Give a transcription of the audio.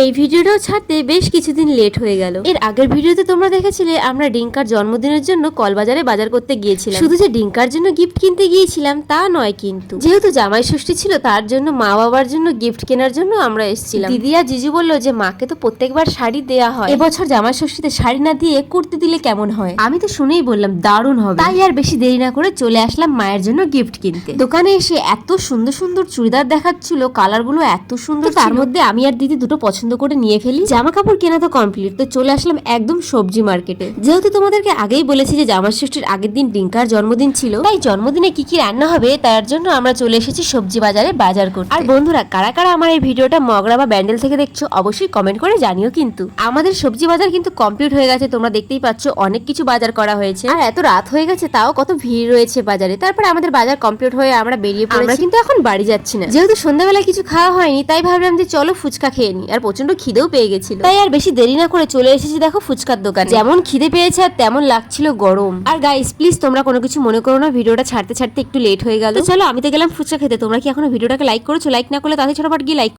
এই ভিডিওটাও ছাড়তে বেশ কিছুদিন লেট হয়ে গেল। এর আগের ভিডিওতে তোমরা দেখেছিলে আমরা ডিঙ্কার জন্মদিনের জন্য কলবাজারে বাজার করতে গিয়েছিলাম। শুধু যে ডিঙ্কার জন্য গিফট কিনতে গিয়েছিলাম তা নয়, কিন্তু যেহেতু জামাই ষষ্ঠী ছিল তার জন্য মা বাবার জন্য গিফট কেনার জন্য আমরা এসেছিলাম। দিদি আর জিজু বললো যে মাকে তো প্রত্যেকবার শাড়ি দেয়া হয়, এবছর জামাই ষষ্ঠীতে শাড়ি না দিয়ে কুর্তি দিলে কেমন হয়। আমি তো শুনেই বললাম দারুণ হবে। তাই আর বেশি দেরি না করে চলে আসলাম মায়ের জন্য গিফট কিনতে। দোকানে এসে এত সুন্দর সুন্দর চুড়িদার দেখাচ্ছিল, কালার গুলো এত সুন্দর, তার মধ্যে আমি আর দিদি দুটো পছন্দ করে নিয়ে ফেলি। জামা কাপড় কেনা তো কমপ্লিট, তো চলে আসলাম একদম সবজি মার্কেটে। যেহেতু তোমাদেরকে আগেই বলেছি যে জামাই ষষ্ঠীর আগের দিন ডিঙ্কার জন্মদিন ছিল, তাই জন্মদিনে কি কি রান্না হবে তার জন্য আমরা চলে এসেছি সবজি বাজারে বাজার করতে। আর বন্ধুরা, কারা কারা আমার এই ভিডিওটা মগরা বা ব্যান্ডেল থেকে দেখছো অবশ্যই কমেন্ট করে জানিও। কিন্তু আমাদের সবজি বাজার কিন্তু কমপ্লিট হয়ে গেছে, তোমরা দেখতেই পাচ্ছ অনেক কিছু বাজার করা হয়েছে। আর এত রাত হয়ে গেছে তাও কত ভিড় রয়েছে বাজারে। তারপরে আমাদের বাজার কমপ্লিট হয়ে আমরা বেরিয়ে পড়েছি। আমরা কিন্তু এখন বাড়ি যাচ্ছি না, যেহেতু সন্ধ্যাবেলা কিছু খাওয়া হয়নি, তাই ভাবলাম যে চলো ফুচকা খেয়ে নি। আর প্রচন্ড খিদেও পেয়ে গেছিল, তাই আর বেশি দেরি না করে চলে এসেছি দেখো ফুচকার দোকানে। যেমন খিদে পেয়েছে আর তেমন লাগছিল গরম। আর গাইস প্লিজ তোমরা কোনো কিছু মনে করো না, ভিডিওটা ছাড়তে ছাড়তে একটু লেট হয়ে গেল। তো চলো, আমি তো গেলাম ফুচকা খেতে। তোমরা কি এখনো ভিডিওটাকে লাইক করেছো? লাইক না করলে তাদের ছোটপাট গিয়ে লাইক